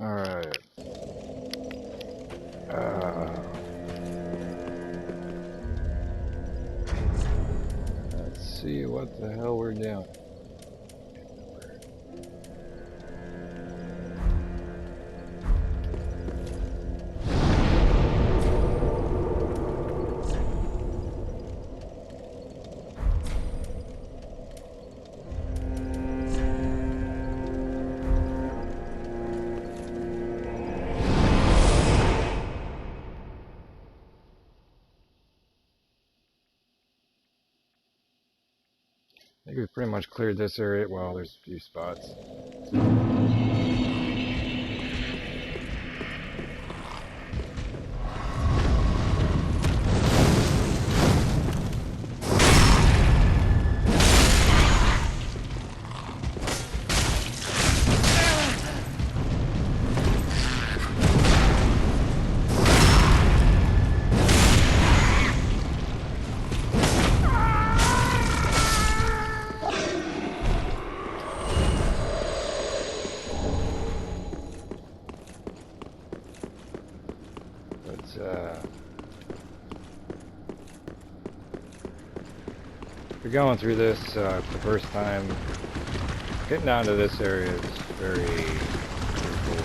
Alright. Let's see what the hell we're doing. I think we pretty much cleared this area. Well, there's a few spots. If you're going through this for the first time, getting down to this area is very crucial.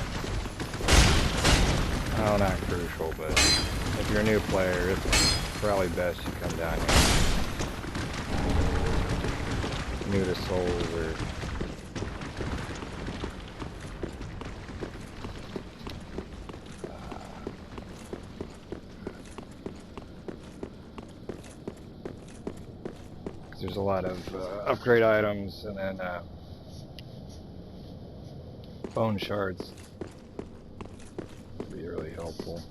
Well, not crucial, but if you're a new player, it's probably best you come down here. New to Souls or there's a lot of upgrade items, and then bone shards would be really helpful.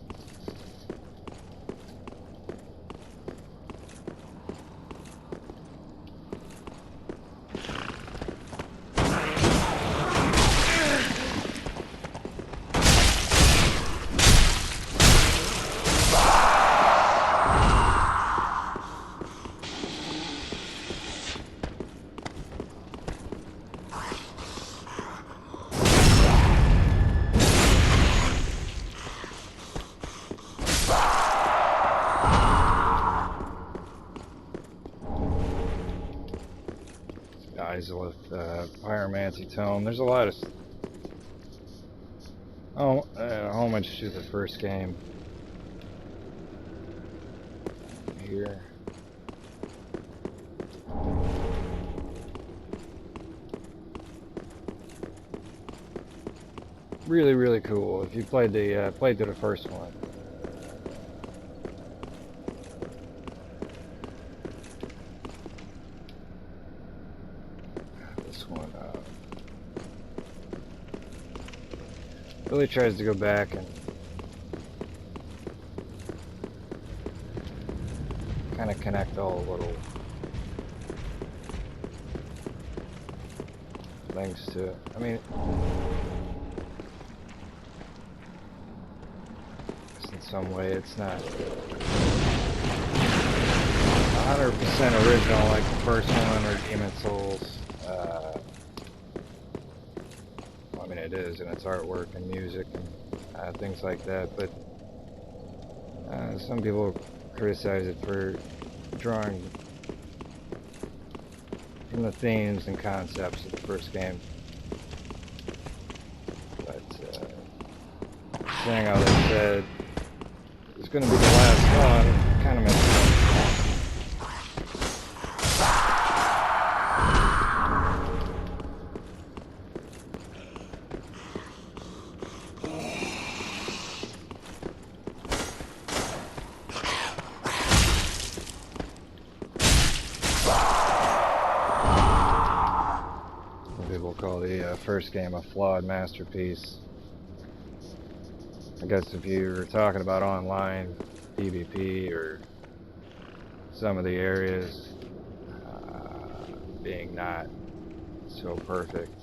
With pyromancy tome. There's a lot of homage to the first game here. Really, really cool. If you played through the first one. Really tries to go back and kind of connect all the little things to it. I mean, in some way it's not 100% original like the first one or Demon Souls. I mean, it is in its artwork and music and things like that, but some people criticize it for drawing from the themes and concepts of the first game. But saying how they said it's going to be the last one kind of makes sense. Call the first game a flawed masterpiece. I guess if you were talking about online PvP or some of the areas being not so perfect,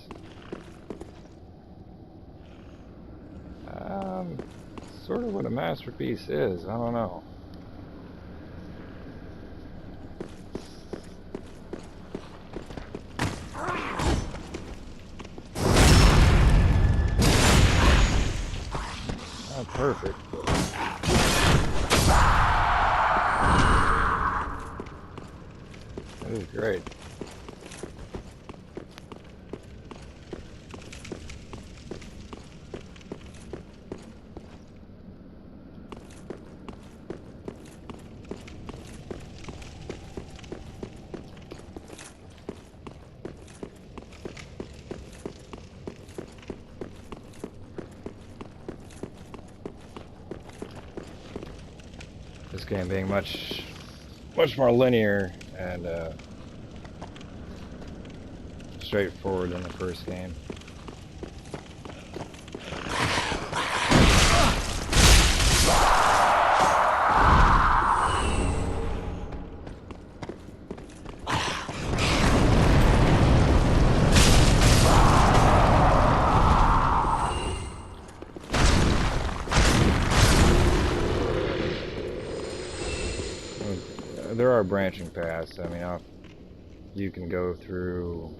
sort of what a masterpiece is. I don't know. Not perfect, but it is great. This game being much more linear and straightforward than the first game. There are branching paths. I mean, you can go through,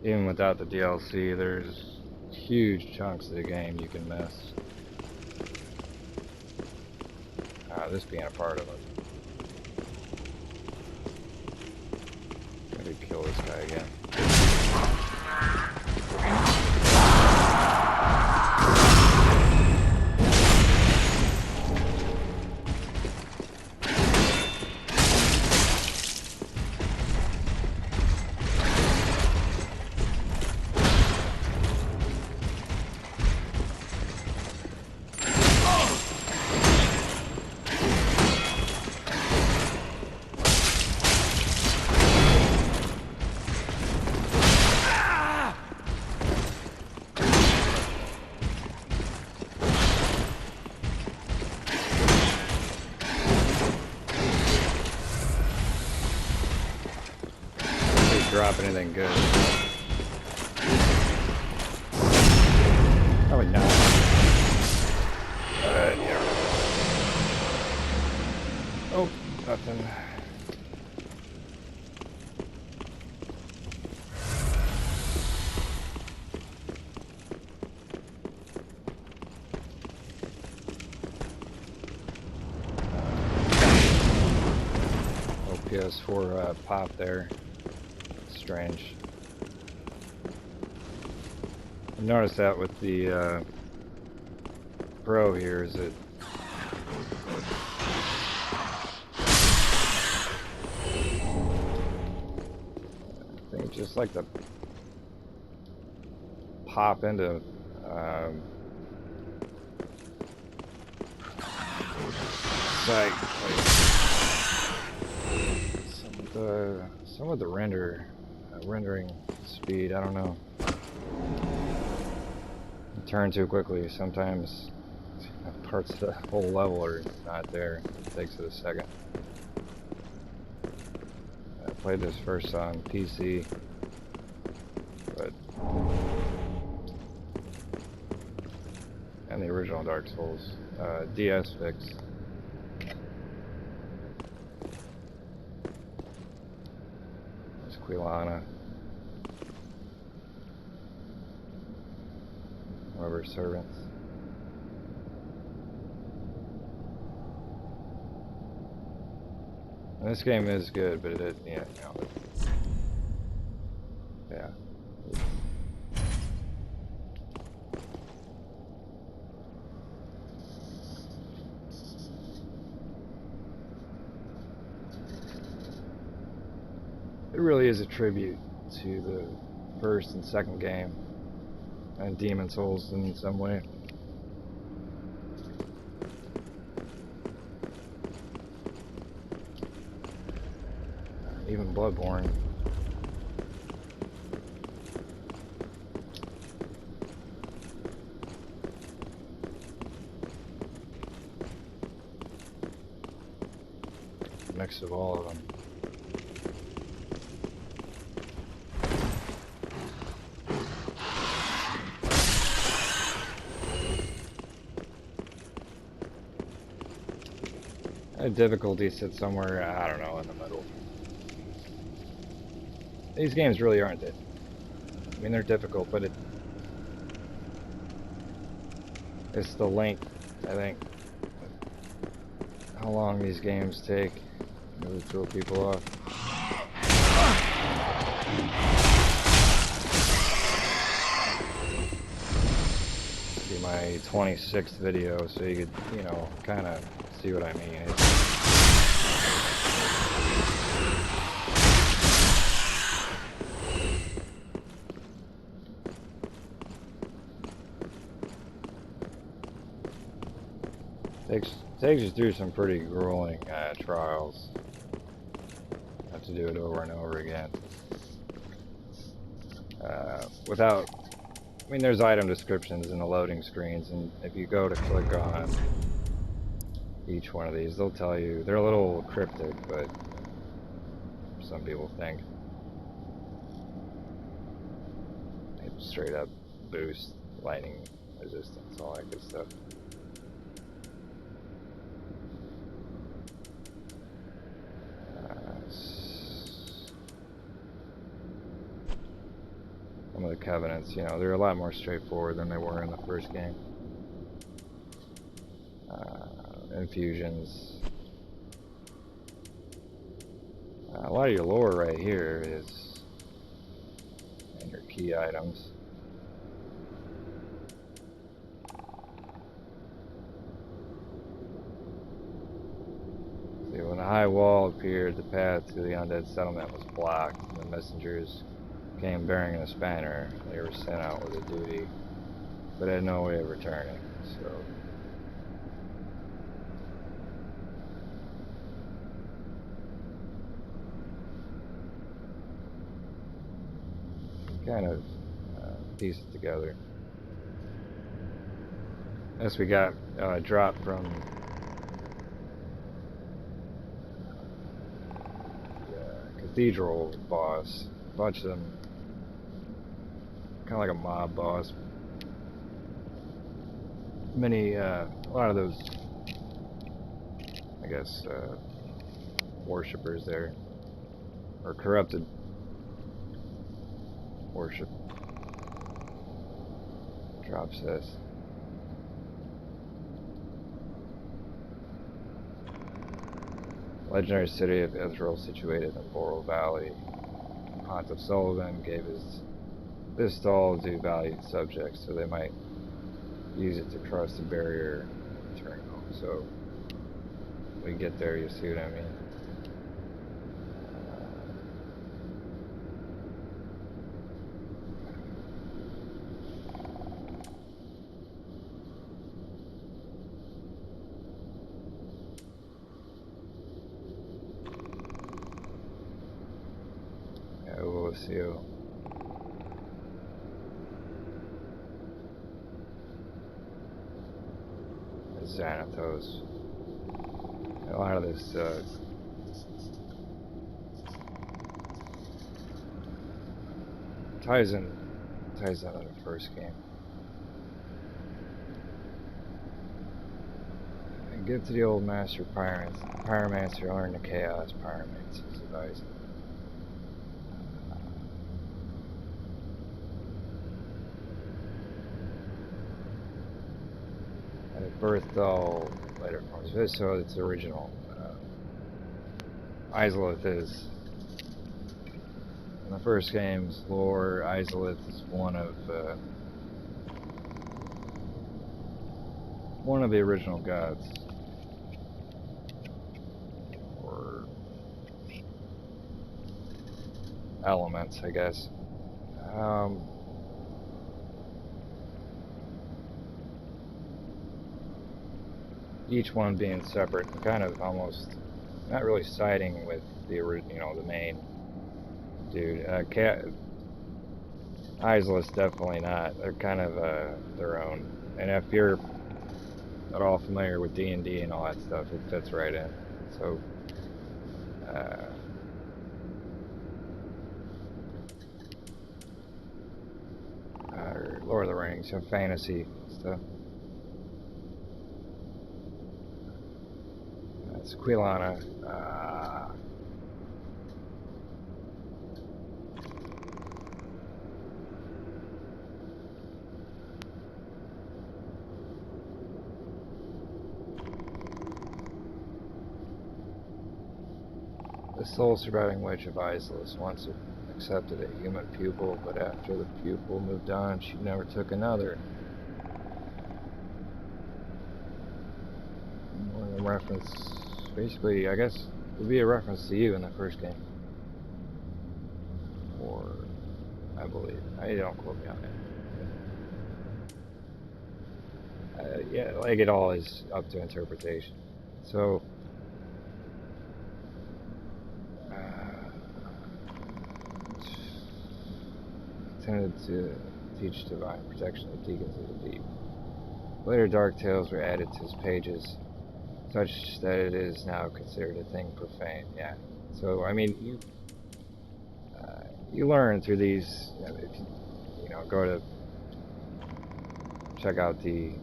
even without the DLC, there's huge chunks of the game you can miss. This being a part of it. Maybe kill this guy again. Drop anything good. Probably not. Yeah. Oh, nothing. PS4 pop there. Strange. I noticed that with the Pro here is it I think just like to pop into like some of the rendering speed, I don't know. You turn too quickly. Sometimes parts of the whole level are not there. It takes it a second. I played this first on PC, but and the original Dark Souls, DS6. Quilana, one of her servants. And this game is good, but it, yeah, yeah. It really is a tribute to the first and second game, and Demon Souls in some way. Even Bloodborne. A mix of all of them. Difficulty sits somewhere, I don't know, in the middle. These games really aren't it. I mean, they're difficult, but It's the length, I think. How long these games take to really throw people off. See my 26th video, so you could, you know, kind of see what I mean. Takes you through some pretty grueling trials. Have to do it over and over again. Without, I mean, there's item descriptions in the loading screens, and if you go to click on each one of these, they'll tell you. They're a little cryptic, but some people think it straight up boost lightning resistance, all that good stuff. Some of the covenants, you know, they're a lot more straightforward than they were in the first game. Infusions. A lot of your lore right here is in your key items. See, when the high wall appeared, the path to the undead settlement was blocked, and the messengers came bearing a spanner. They were sent out with a duty, but had no way of returning, so... kind of piece it together. As we got dropped from the cathedral boss, a bunch of them, kind of like a mob boss. A lot of those, I guess, worshippers there, or corrupted worship. Drops this. Legendary city of Israel, situated in Laurel Valley. Pontiff Sullivan gave this to all due valued subjects, so they might use it to cross the barrier and return home. So when we get there, you see what I mean. You. Xanathos. A lot of this ties in on the first game. And get to the old master pyromancer, learn the chaos pyromancer's advice. Berthel later forms this, so it's original. Izalith is, in the first game's lore, Izalith is one of the original gods, or elements, I guess. Each one being separate, kind of almost not really siding with the original, you know, the main dude. Izalith's definitely not. They're kind of their own. And if you're at all familiar with D&D and all that stuff, it fits right in. So, Lord of the Rings, some fantasy stuff. That's Quilana. The sole surviving witch of Isless once accepted a human pupil, but after the pupil moved on, she never took another. A reference, basically, I guess, would be a reference to you in the first game. Or, I believe. I don't quote me on it. Yeah, like it all is up to interpretation. So, intended to teach divine protection of deacons of the deep. Later dark tales were added to his pages, such that it is now considered a thing profane. Yeah. So I mean, you learn through these. If you know, go to check out the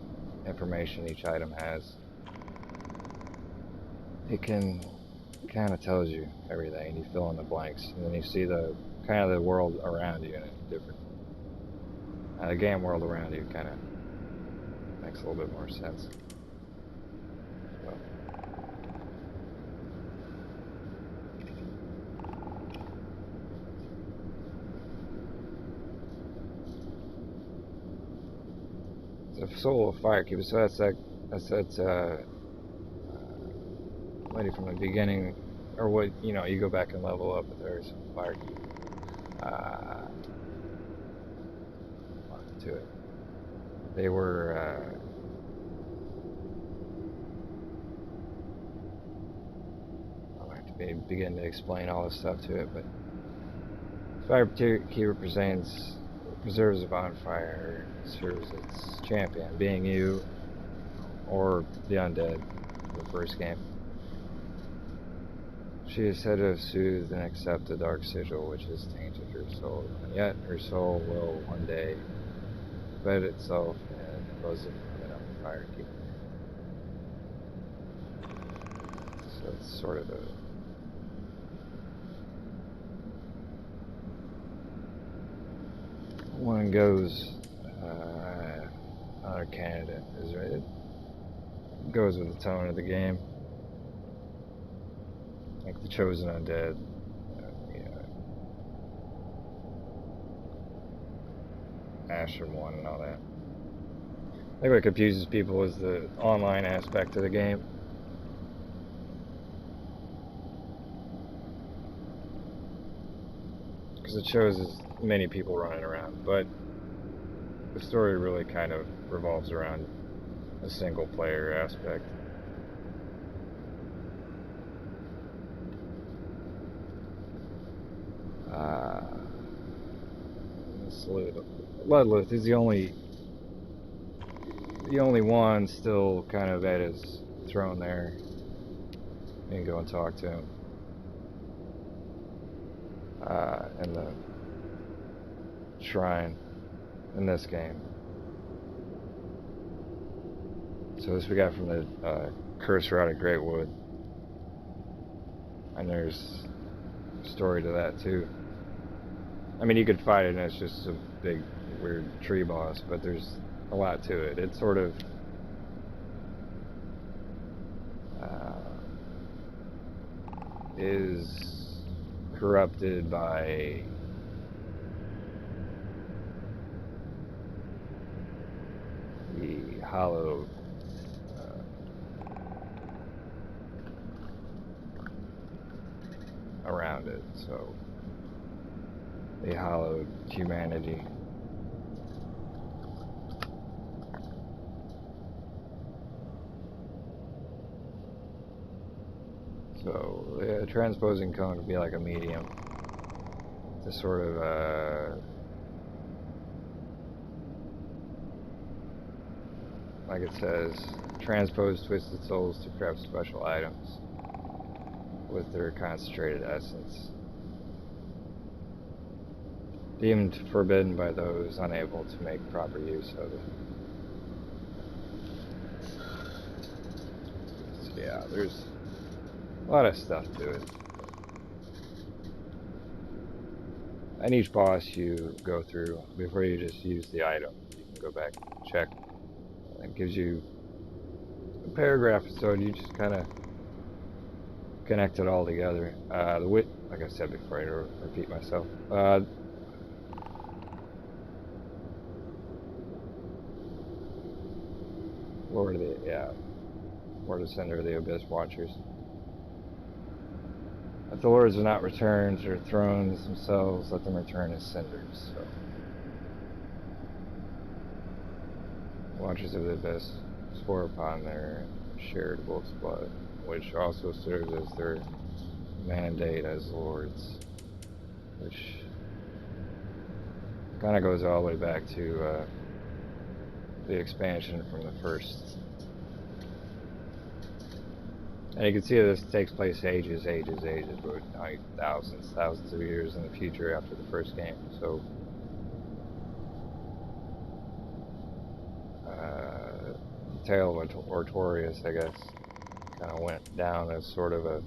information each item has. It can kind of tells you everything, and you fill in the blanks, and then you see the kind of the world around you in a different. The game world around you kind of makes a little bit more sense. The soul of Firekeeper, so that's that lady from the beginning, or what, you know, you go back and level up with her, so Firekeeper. To it. They were, I'll have to begin to explain all this stuff to it, but Firekeeper preserves a bonfire, serves its champion, being you, or the undead, in the first game. She is said to have soothed and accepted the dark sigil which has tainted her soul, and yet her soul will one day bed itself in the bosom of another Firekeeper. So it's sort of a one goes another candidate is right. It goes with the tone of the game. Like the chosen undead. Ashram one and all that. I think what confuses people is the online aspect of the game. Because it shows as many people running around, but the story really kind of revolves around a single player aspect. Ludlith is the only one still kind of at his throne there. You can go and talk to him. In the shrine in this game. So this we got from the Curse Route at Greatwood. And there's a story to that too. I mean, you could fight it and it's just a big weird tree boss, but there's a lot to it. It sort of is corrupted by the hallowed around it, so the hallowed humanity. So the transposing cone would be like a medium to sort of like it says, transpose twisted souls to craft special items with their concentrated essence. Deemed forbidden by those unable to make proper use of it. So yeah, there's a lot of stuff to it. And each boss you go through, before you just use the item, you can go back and check. It gives you a paragraph, so you just kind of connect it all together. Like I said before, I repeat myself. Lord of Cinder, the Abyss Watchers. If the lords are not returned to their thrones themselves, let them return as cinders. So, Watchers of the Abyss swore upon their shared wolf's blood, which also serves as their mandate as lords, which kind of goes all the way back to the expansion from the first. And you can see this takes place ages, but like thousands of years in the future after the first game. So, the tale of Artorias, I guess, kind of went down as sort of a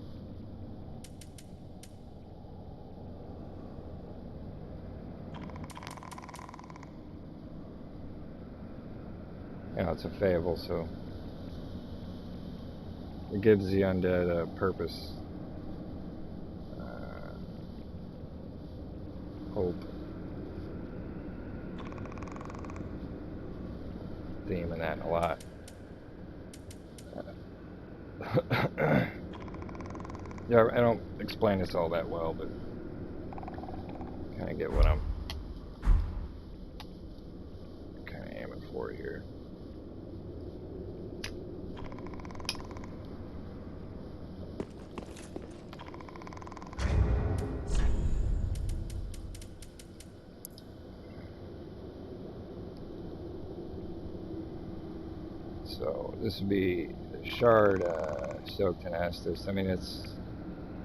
it's a fable, so it gives the undead a purpose, hope, theme in that a lot. Yeah, I don't explain this all that well, but kind of get what I'm kind of aiming for here. So this would be the shard soaked in Estus. I mean, it's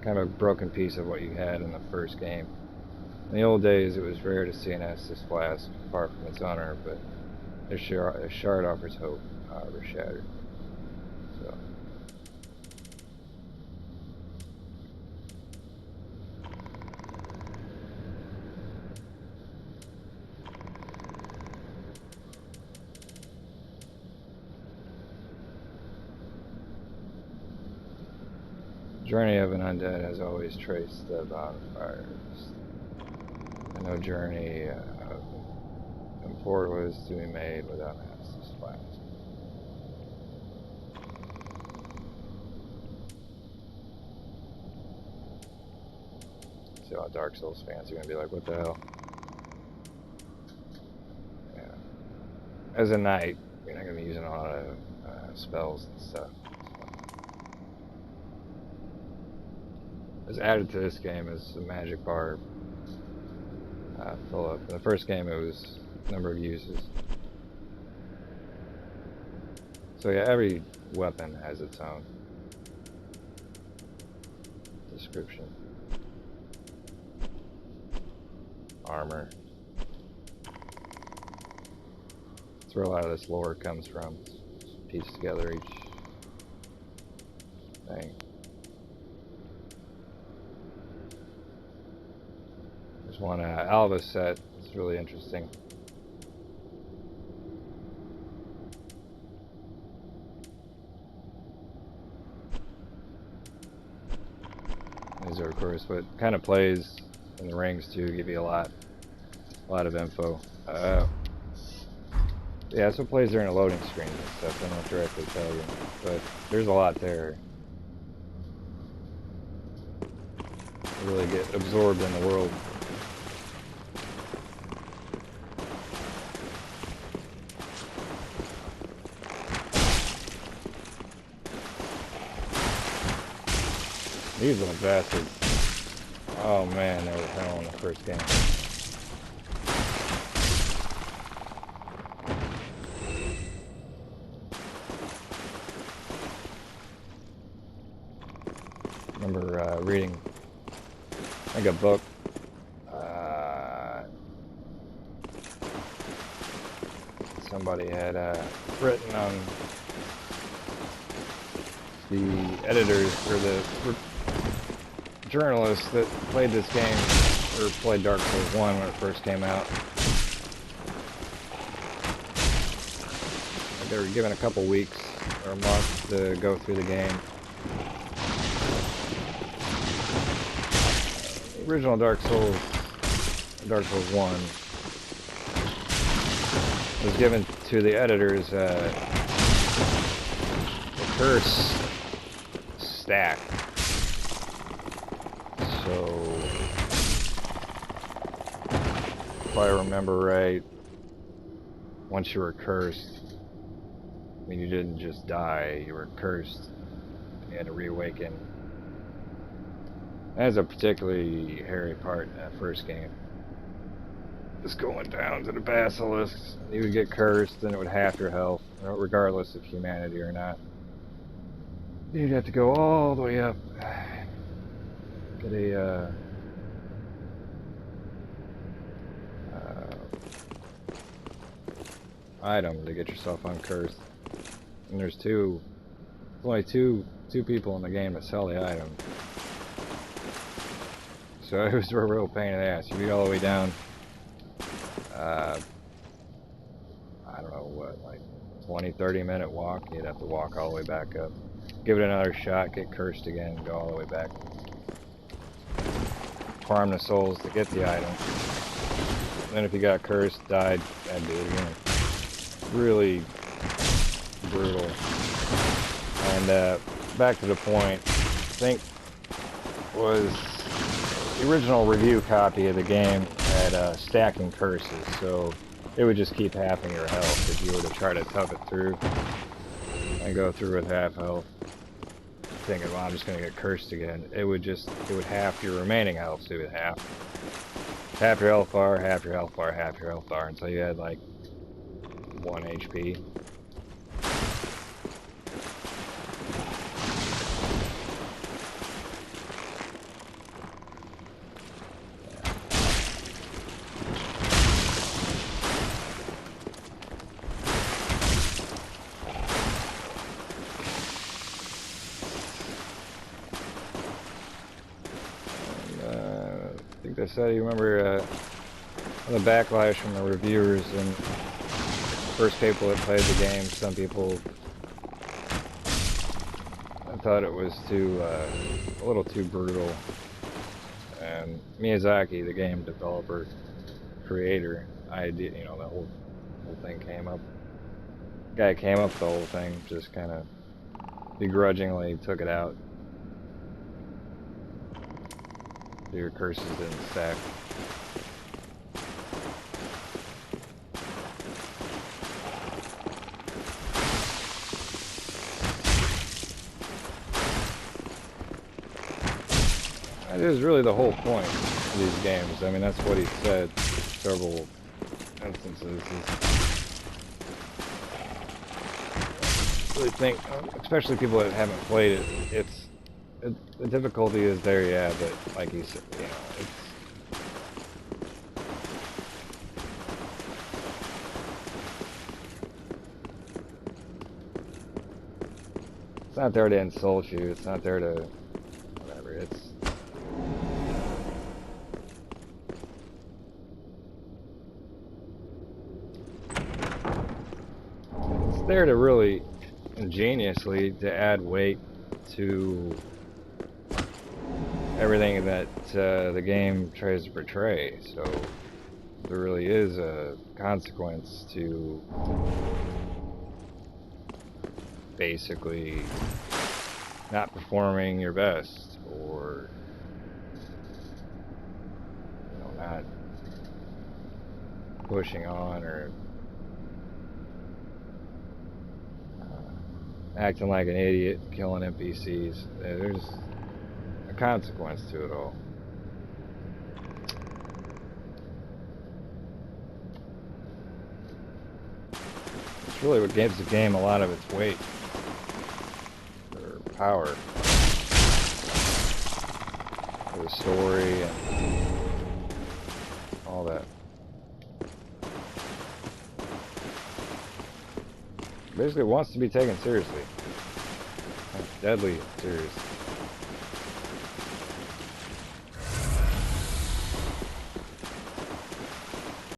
kind of a broken piece of what you had in the first game. In the old days, it was rare to see an Estus flask far from its owner, but a shard offers hope, however shattered. So. Journey of an undead has always traced the bonfires. And no journey forward was to be made without an Estus flask. See, all Dark Souls fans are gonna be like, "What the hell?" Yeah. As a knight, you're not gonna be using a lot of spells and stuff. As added to this game is the magic bar fill up. In the first game, it was number of uses. So yeah, every weapon has its own description. Armor. That's where a lot of this lore comes from. Piece together each thing. There's one Alva set. It's really interesting. These are, of course, what kind of plays in the rings too. Give you a lot of info. Yeah, so it plays during a loading screen and stuff. They don't directly tell you, but there's a lot there. You really get absorbed in the world. These little bastards. Oh man, they were hell in the first game. Remember reading, I think, a book. Somebody had written on the editors for the journalists that played this game, or played Dark Souls 1 when it first came out. They were given a couple weeks or a month to go through the game. original Dark Souls 1, was given to the editors a curse stack. So, if I remember right, once you were cursed, I mean, you didn't just die, you were cursed. You had to reawaken. That's a particularly hairy part in that first game. Just going down to the basilisks, you would get cursed, and it would half your health, regardless of humanity or not. You'd have to go all the way up, get a item to get yourself uncursed. And there's only two people in the game that sell the item. So it was a real pain in the ass. You get all the way down, I don't know what, like 20-30 minute walk. You'd have to walk all the way back up, give it another shot, get cursed again, go all the way back, farm the souls to get the item. And then if you got cursed, died, had to do it again. Really brutal. And back to the point, I think was the original review copy of the game had stacking curses, so it would just keep halving your health if you were to try to tough it through and go through with half health, thinking, well, I'm just going to get cursed again. It would half your remaining health, so it would half your health bar, half your health bar, half your health bar, until you had like 1 HP. I think they said, you remember the backlash from the reviewers and first people that played the game, some people thought it was a little too brutal. And Miyazaki, the game developer, creator, the whole thing came up. Guy came up with the whole thing, just kind of begrudgingly took it out. Your curses didn't stack. That is really the whole point of these games. I mean, that's what he said several instances. I really think, especially people that haven't played it, the difficulty is there, yeah, but like you said, it's not there to insult you. It's not there to whatever. It's there to really ingeniously to add weight to everything that the game tries to portray. So there really is a consequence to basically not performing your best, or not pushing on, or acting like an idiot, killing NPCs. There's a consequence to it all. It's really what gives the game a lot of its weight, or power, or the story and all that. Basically, it wants to be taken seriously, deadly serious.